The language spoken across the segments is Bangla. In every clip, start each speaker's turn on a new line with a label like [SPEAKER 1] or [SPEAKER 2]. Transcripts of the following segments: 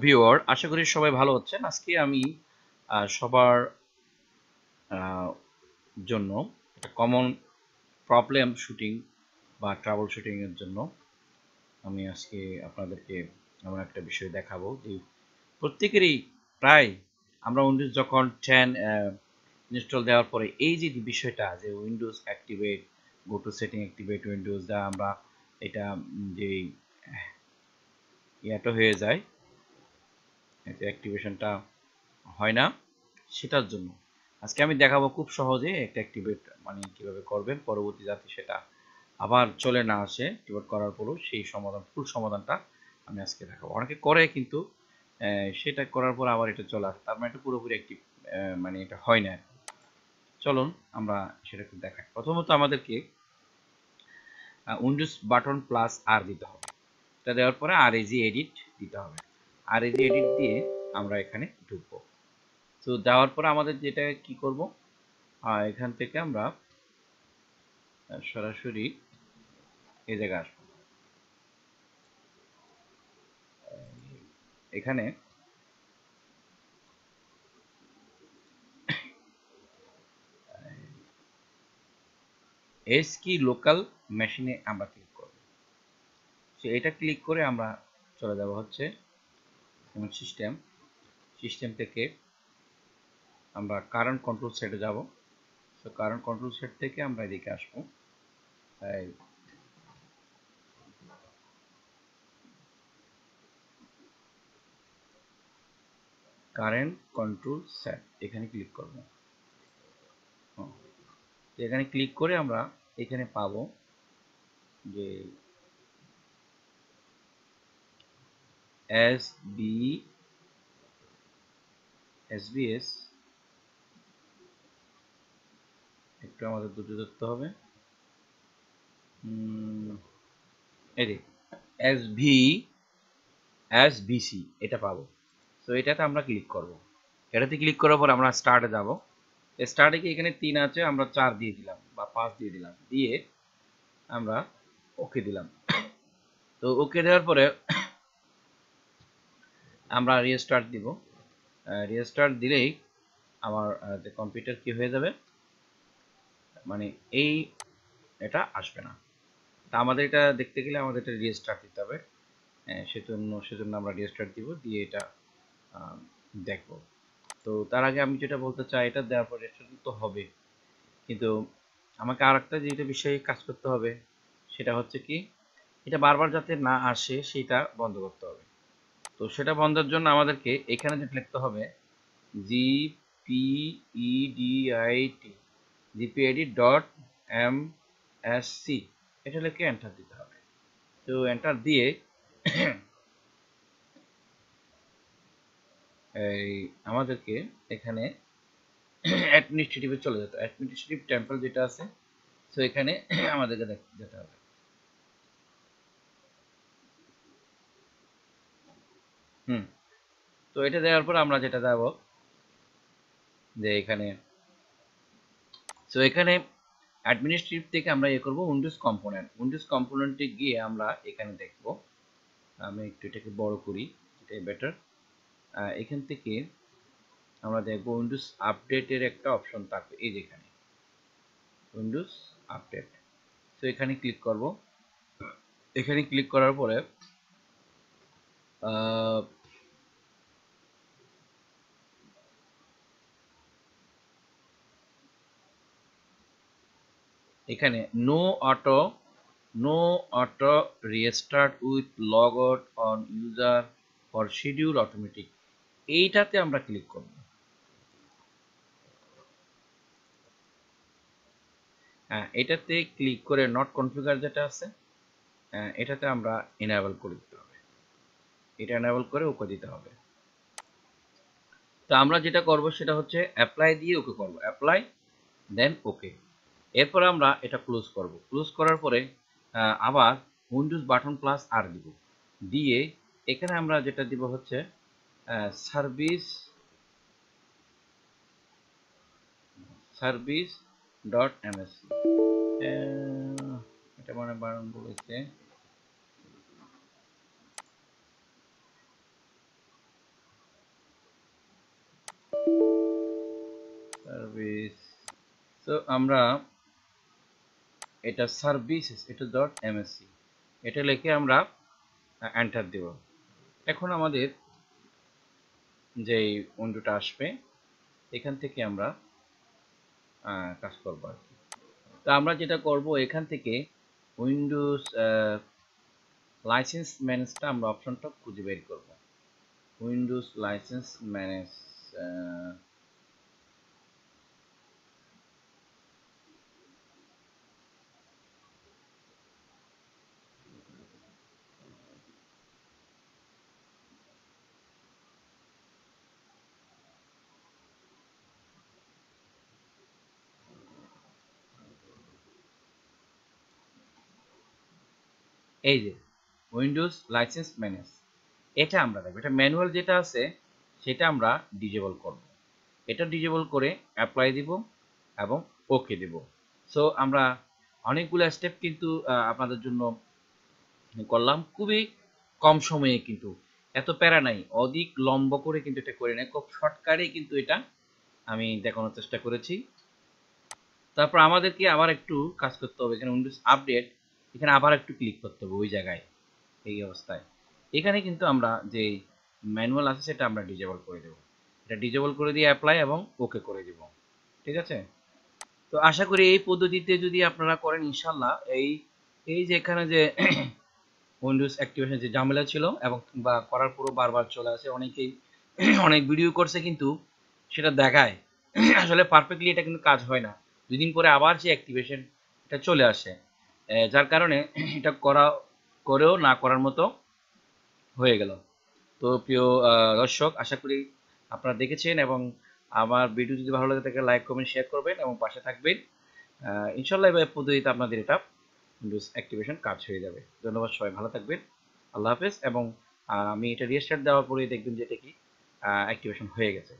[SPEAKER 1] ভিউয়ার, আশা করি সবাই ভালো আছেন। আজকে আমি সবার জন্য একটা কমন প্রবলেম শুটিং বা ট্রাবল শুটিং এর জন্য আমি আজকে আপনাদেরকে এমন একটা বিষয় দেখাবো যে প্রত্যেকেরই প্রায় আমরা উইন্ডোজ যখন 10 ইনস্টল দেওয়ার পরে এই যে বিষয়টা যে Windows activate, go to setting activate Windows দা আমরা এটা যে ইয়াটা হয়ে যায়, এতে অ্যাক্টিভেশনটা হয় না, সেটার জন্য আজকে আমি দেখাবো খুব সহজে একটা অ্যাক্টিভেট মানে কিভাবে করবেন পরবর্তী যাতে সেটা আবার চলে না আসে অ্যাক্টিভেট করার পরও সেই সমাধান ফুল সমাধানটা আমি আজকে দেখাবো। অনেকে করে কিন্তু সেটা করার পর আবার এটা চলে আসে, তার মানে এটা পুরোপুরি অ্যাক্টিভ মানে এটা হয় না। চলুন আমরা সেটা একটু দেখাই। প্রথমত আমাদেরকে উইন্ডোজ বাটন প্লাস আর দিতে হবে। এটা দেওয়ার পরে আর এজি এডিট দিতে হবে। আর এজি এডিট দিয়ে আমরা এখানে ঢুকবো। তো দেওয়ার পরে আমাদের যেটা কি করব, এখান থেকে আমরা সরাসরি এই জায়গায় আসবো। এখানে এস কি লোকাল মেশিনে আমরা ক্লিক করব। সো এটা ক্লিক করে আমরা চলে যাব হচ্ছে সিস্টেম। সিস্টেম থেকে আমরা কারেন্ট কন্ট্রোল সেটে যাব। সো কারেন্ট কন্ট্রোল সেট থেকে আমরা এদিকে আসবো। কারেন্ট কন্ট্রোল সেট এখানে ক্লিক করব। এখানে ক্লিক করে আমরা এখানে পাবো যে এসবিএস, একটু আমাদের দুটো ধরতে হবে। এই যে এসভিসি এটা পাবো। তো এটাতে আমরা ক্লিক করব। এটাতে ক্লিক করার পর আমরা স্টার্টে যাব। স্টার্টে কি এখানে 3 আছে, আমরা 4 দিয়ে দিলাম বা 5 দিয়ে দিলাম, দিয়ে আমরা ওকে দিলাম। তো ওকে দেওয়ার পরে আমরা রিস্টার্ট দিব। রিস্টার্ট দিলেই আমার যে কম্পিউটার কি হয়ে যাবে, মানে এই এটা আসবে না। তা আমাদের এটা দেখতে গেলে আমাদের এটা রিস্টার্ট দিতে হবে। সেজন্য আমরা রিস্টার্ট দিব, দিয়ে এটা দেখব। তো তার আগে আমি যেটা বলতে চাই, এটা দেওয়ার পর রেস্টার্ট তো হবে, কিন্তু আমাকে আরেকটা যেটা বিষয়ে কাজ করতে হবে, সেটা হচ্ছে কি এটা বারবার যাতে না আসে সেটা বন্ধ করতে হবে। তো সেটা বন্ধের জন্য আমাদেরকে এখানে যেটা লিখতে হবে জিপিইডিআইটি জিপিআইডি ডট এমএসসি, এটা লিখে এন্টার দিতে হবে। তো এন্টার দিয়ে এই আমাদেরকে এখানে অ্যাডমিনিস্ট্রেটিভে চলে যেতে, অ্যাডমিনিস্ট্রেটিভ টেম্পল যেটা আছে, তো এখানে আমাদেরকে যেতে হবে। তো এটা দেওয়ার পর আমরা যেটা যাব যে এখানে, তো এখানে অ্যাডমিনিস্ট্রেটিভ থেকে আমরা ইয়ে করবো উইন্ডোজ কম্পোনেন্টে গিয়ে আমরা এখানে দেখব। আমি একটু এটাকে বড় করি, এটাই বেটার। এখান থেকে আমরা দেখব উইন্ডোজ আপডেটের একটা অপশন থাকবে, এই যে এখানে উইন্ডোজ আপডেট। তো এখানে ক্লিক করব। এখানে ক্লিক করার পরে এখানে no auto restart with log out on user for schedule automatic, এইটাতে আমরা ক্লিক করব। এটাতে ক্লিক করে নট কনফিগার যেটা আছে, এটাতে আমরা এনাবেল করে দিতে হবে। এটা এনাবেল করে ওকে দিতে হবে। তো আমরা যেটা করব সেটা হচ্ছে অ্যাপ্লাই দিয়ে ওকে করব, অ্যাপ্লাই দেন ওকে। এরপর আমরা এটা ক্লোজ করব। ক্লোজ করার পরে আবার উইন্ডোজ বাটন প্লাস আর দিব, দিয়ে এখানে আমরা যেটা দিব হচ্ছে সার্ভিস ডট এমএসসি। এটা মানে বারণ বলেছে। তো আমরা এটা সার্ভিসেস এটা .msc এটা লিখে আমরা এন্টার দেব। এখন আমাদের যে উইন্ডোটা আসবে এখান থেকে আমরা কাজ করব আর কি। তো আমরা যেটা করব এখান থেকে উইন্ডোজ লাইসেন্স ম্যানেজটা আমরা অপশনটা খুঁজে বের করব। উইন্ডোজ লাইসেন্স ম্যানেজ এই যে উইন্ডোজ লাইসেন্স ম্যানেজ এটা আমরা দেখব। এটা ম্যানুয়াল যেটা আছে সেটা আমরা ডিজেবল করব। এটা ডিজেবল করে অ্যাপ্লাই দিব এবং ওকে দেব। সো আমরা অনেকগুলো স্টেপ কিন্তু আপনাদের জন্য করলাম, খুবই কম সময়ে, কিন্তু এত প্যারা নাই, অধিক লম্বা করে কিন্তু এটা করে নাই, খুব শর্টকাটে কিন্তু এটা আমি দেখানোর চেষ্টা করেছি। তারপর আমাদেরকে আবার একটু কাজ করতে হবে, এখানে উইন্ডোজ আপডেট, এখানে আবার একটু ক্লিক করতে হবে ওই জায়গায়। এই অবস্থায় এখানে কিন্তু আমরা যে ম্যানুয়াল আছে সেটা আমরা ডিজেবল করে দেব। এটা ডিজেবল করে দিয়ে অ্যাপ্লাই এবং ওকে করে দেব। ঠিক আছে? তো আশা করি এই পদ্ধতিতে যদি আপনারা করেন ইনশাল্লাহ এই যে এখানে যে উইন্ডোজ অ্যাক্টিভেশন যে ঝামেলা ছিল এবং বা করার পরও বারবার চলে আসে, অনেকেই অনেক ভিডিও করছে কিন্তু সেটা দেখায় আসলে পারফেক্টলি এটা কিন্তু কাজ হয় না। 2 দিন পরে আবার যে অ্যাক্টিভেশন এটা চলে আসে, যার কারণে এটা করেও না করার মতো হয়ে গেল। তো প্রিয় দর্শক, আশা করি আপনারা দেখেছেন এবং আমার ভিডিও যদি ভালো লাগে থাকে লাইক কমেন্ট শেয়ার করবেন এবং পাশে থাকবেন। ইনশাল্লাহ এবার পদ্ধতিতে আপনাদের এটা উইন্ডোজ অ্যাক্টিভেশন কাজ হয়ে যাবে। ধন্যবাদ, সবাই ভালো থাকবেন, আল্লাহ হাফেজ। এবং আমি এটা রিস্টার্ট দেওয়ার পরে দেখবেন যে এটা কি অ্যাক্টিভেশন হয়ে গেছে।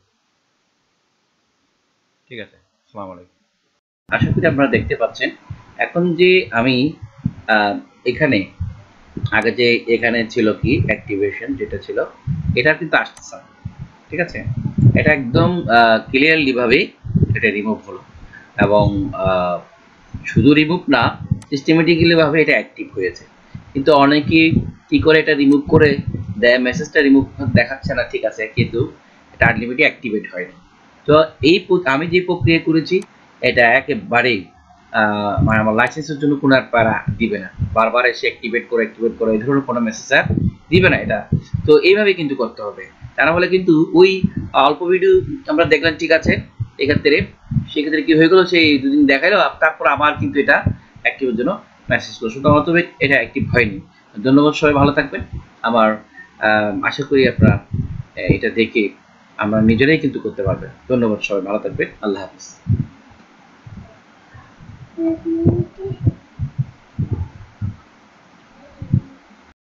[SPEAKER 1] ঠিক আছে, আসসালামু আলাইকুম। আশা করি আপনারা দেখতে পাচ্ছেন এখন যে আমি এখানে আগে যে এখানে ছিল কি অ্যাক্টিভেশন যেটা ছিল এটা কিন্তু আসতেছে। ঠিক আছে, এটা একদম ক্লিয়ারলি ভাবে এটা রিমুভ হলো এবং শুধু রিমুভ না, সিস্টেমেটিক্যালি ভাবে এটা অ্যাক্টিভ হয়েছে। কিন্তু অনেকে কি করে এটা রিমুভ করে দেয়, মেসেজটা রিমুভ দেখাচ্ছে না, ঠিক আছে, কিন্তু এটা আনলিমিটেড অ্যাক্টিভেট হয় না। তো এই আমি যে প্রক্রিয়া করেছি এটা একেবারেই মানে আমার লাইসেন্সের জন্য কোনো আর প্যারা দিবে না, বারবার এসে অ্যাক্টিভেট করে এই ধরনের কোনো মেসেজ আর দিবে না এটা। তো এইভাবে কিন্তু করতে হবে, তা না হলে কিন্তু ওই অল্প ভিডিও আমরা দেখলাম, ঠিক আছে, সেক্ষেত্রে কি হয়ে গেল, সেই 2 দিন দেখাইলো, তারপর আবার কিন্তু এটা অ্যাক্টিভের জন্য মেসেজ করলো, সুতরাং তবে এটা অ্যাক্টিভ হয়নি। ধন্যবাদ, সবাই ভালো থাকবেন। আমার আশা করি আপনারা এটা দেখে আমরা নিজেরাই কিন্তু করতে পারবেন। ধন্যবাদ, সবাই ভালো থাকবেন, আল্লাহ হাফিজ।